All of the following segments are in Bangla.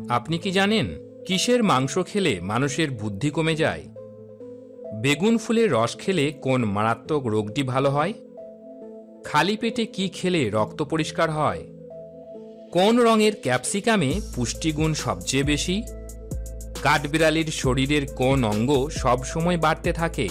আপনি কি জানেন কিসের মাংস খেলে মানুষের বুদ্ধি কমে যায়? বেগুন ফুলের রস খেলে কোন মারাত্মক রোগটি ভালো হয়? খালি পেটে কি খেলে রক্ত পরিষ্কার হয়? কোন রঙের ক্যাপসিকামে পুষ্টিগুণ সবচেয়ে বেশি? কাঠবিড়ালির শরীরের কোন অঙ্গ সব সময় বাড়তে থাকে?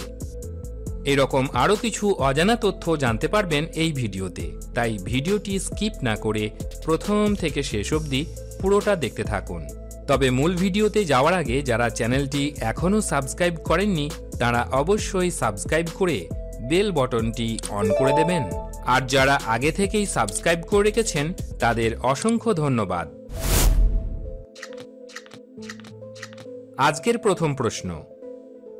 এরকম আরও কিছু অজানা তথ্য জানতে পারবেন এই ভিডিওতে, তাই ভিডিওটি স্কিপ না করে প্রথম থেকে শেষ অবধি পুরোটা দেখতে থাকুন। তবে মূল ভিডিওতে যাওয়ার আগে যারা চ্যানেলটি এখনও সাবস্ক্রাইব করেননি তারা অবশ্যই সাবস্ক্রাইব করে বেল বটনটি অন করে দেবেন, আর যারা আগে থেকেই সাবস্ক্রাইব করে রেখেছেন তাদের অসংখ্য ধন্যবাদ। আজকের প্রথম প্রশ্ন,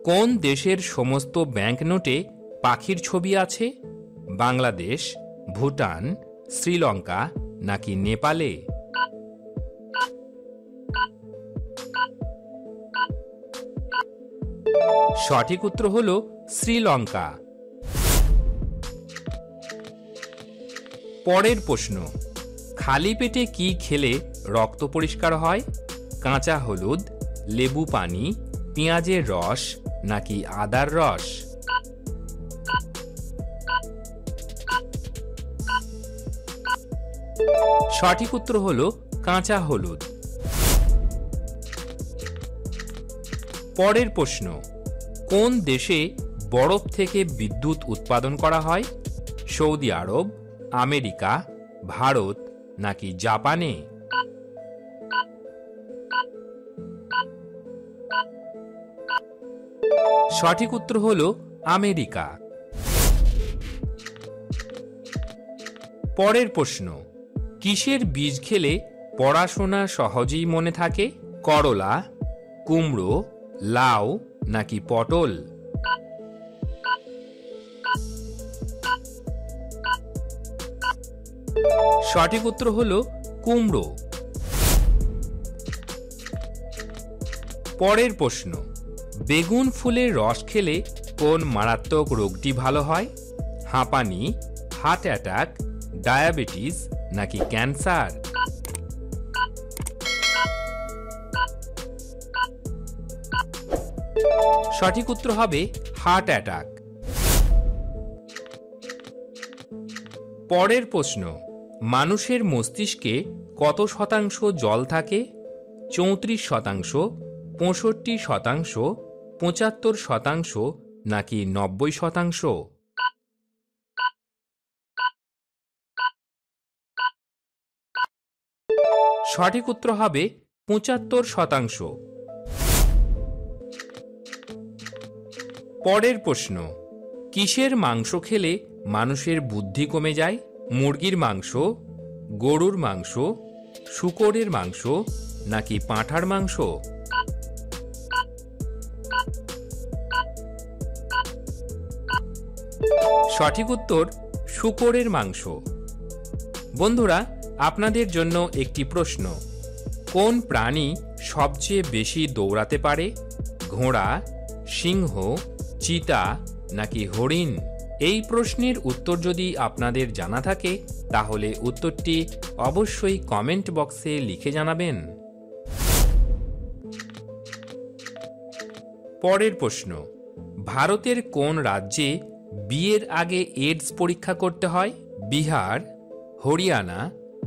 কোন দেশের সমস্ত ব্যাংক নোটে পাখির ছবি আছে? বাংলাদেশ, ভুটান, শ্রীলঙ্কা নাকি নেপালে? সঠিক উত্তর হল শ্রীলঙ্কা। পরের প্রশ্ন, খালি পেটে কি খেলে রক্ত পরিষ্কার হয়? কাঁচা হলুদ, লেবু পানি, পেঁয়াজের রস নাকি আদার রস? সঠিক উত্তর হল কাঁচা হলুদ। পরের প্রশ্ন, কোন দেশে বরফ থেকে বিদ্যুৎ উৎপাদন করা হয়? সৌদি আরব, আমেরিকা, ভারত নাকি জাপানে? সঠিক উত্তর হল আমেরিকা। পরের প্রশ্ন, কিসের বীজ খেলে পড়াশোনা সহজেই মনে থাকে? করলা, কুমড়ো, লাউ নাকি পটল? সঠিক উত্তর হল কুমড়ো। পরের প্রশ্ন, বেগুন ফুলের রস খেলে কোন মারাত্মক রোগটি ভালো হয়? হাঁপানি, হার্ট অ্যাটাক, ডায়াবেটিস নাকি ক্যান্সার? সঠিক উত্তর হবে হার্ট অ্যাটাক। পরের প্রশ্ন, মানুষের মস্তিষ্কে কত শতাংশ জল থাকে? 34%, 65%, 75% নাকি 90%? সঠিক উত্তর হবে 75%। পরের প্রশ্ন, কিসের মাংস খেলে মানুষের বুদ্ধি কমে যায়? মুরগির মাংস, গরুর মাংস, শূকরের মাংস নাকি পাঁঠার মাংস? সঠিক উত্তর শূকরের মাংস। বন্ধুরা, আপনাদের জন্য একটি প্রশ্ন, কোন প্রাণী সবচেয়ে বেশি দৌড়াতে পারে? ঘোড়া, সিংহ, চিতা নাকি হরিণ? এই প্রশ্নের উত্তর যদি আপনাদের জানা থাকে তাহলে উত্তরটি অবশ্যই কমেন্ট বক্সে লিখে জানাবেন। পরের প্রশ্ন, ভারতের কোন রাজ্যে বিয়ের আগে এইডস পরীক্ষা করতে হয়? বিহার, হরিয়ানা,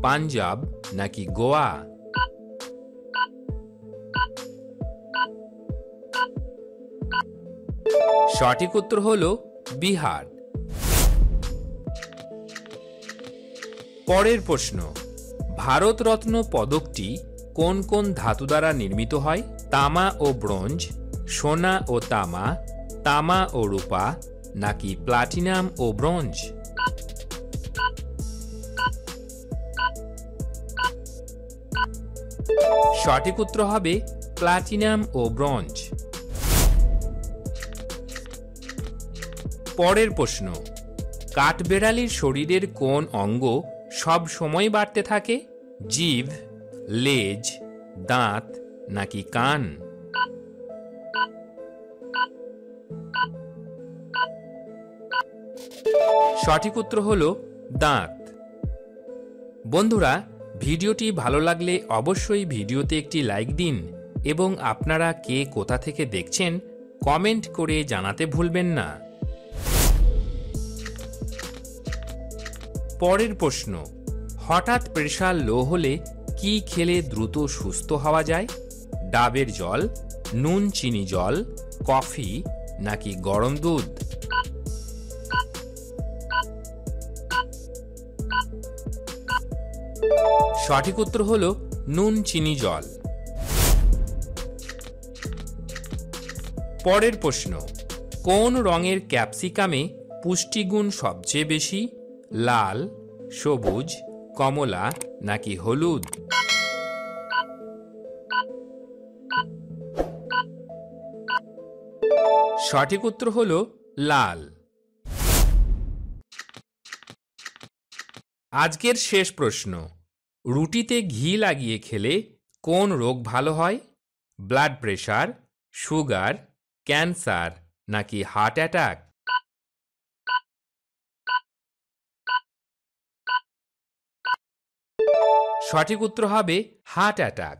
পাঞ্জাব নাকি গোয়া? সঠিক উত্তর হল বিহার। পরের প্রশ্ন, ভারতরত্ন পদকটি কোন কোন ধাতু দ্বারা নির্মিত হয়? তামা ও ব্রোঞ্জ, সোনা ও তামা, তামা ও রূপা নাকি প্লাটিনাম ও ব্রোঞ্জ? সঠিক উত্তর হবে প্লাটিনাম ও ব্রোঞ্জ। পরের প্রশ্ন, কাঠবেড়ালির শরীরের কোন অঙ্গ সব সময় বাড়তে থাকে? জিভ, লেজ, দাঁত নাকি কান? সঠিক উত্তর হল দাঁত। বন্ধুরা, ভিডিওটি ভালো লাগলে অবশ্যই ভিডিওতে একটি লাইক দিন এবং আপনারা কে কোথা থেকে দেখছেন কমেন্ট করে জানাতে ভুলবেন না। পরের প্রশ্ন, হঠাৎ প্রেশার লো হলে কি খেলে দ্রুত সুস্থ হওয়া যায়? ডাবের জল, নুন চিনি জল, কফি নাকি গরম দুধ? সঠিক উত্তর হলো নুন চিনি জল। পরের প্রশ্ন, কোন রঙের ক্যাপসিকামে পুষ্টিগুণ সবচেয়ে বেশি? লাল, সবুজ, কমলা নাকি হলুদ? সঠিক উত্তর হলো লাল। আজকের শেষ প্রশ্ন, রুটিতে ঘি লাগিয়ে খেলে কোন রোগ ভালো হয়? ব্লাড প্রেশার, সুগার, ক্যান্সার নাকি হার্ট অ্যাটাক? সঠিক উত্তর হবে হার্ট অ্যাটাক।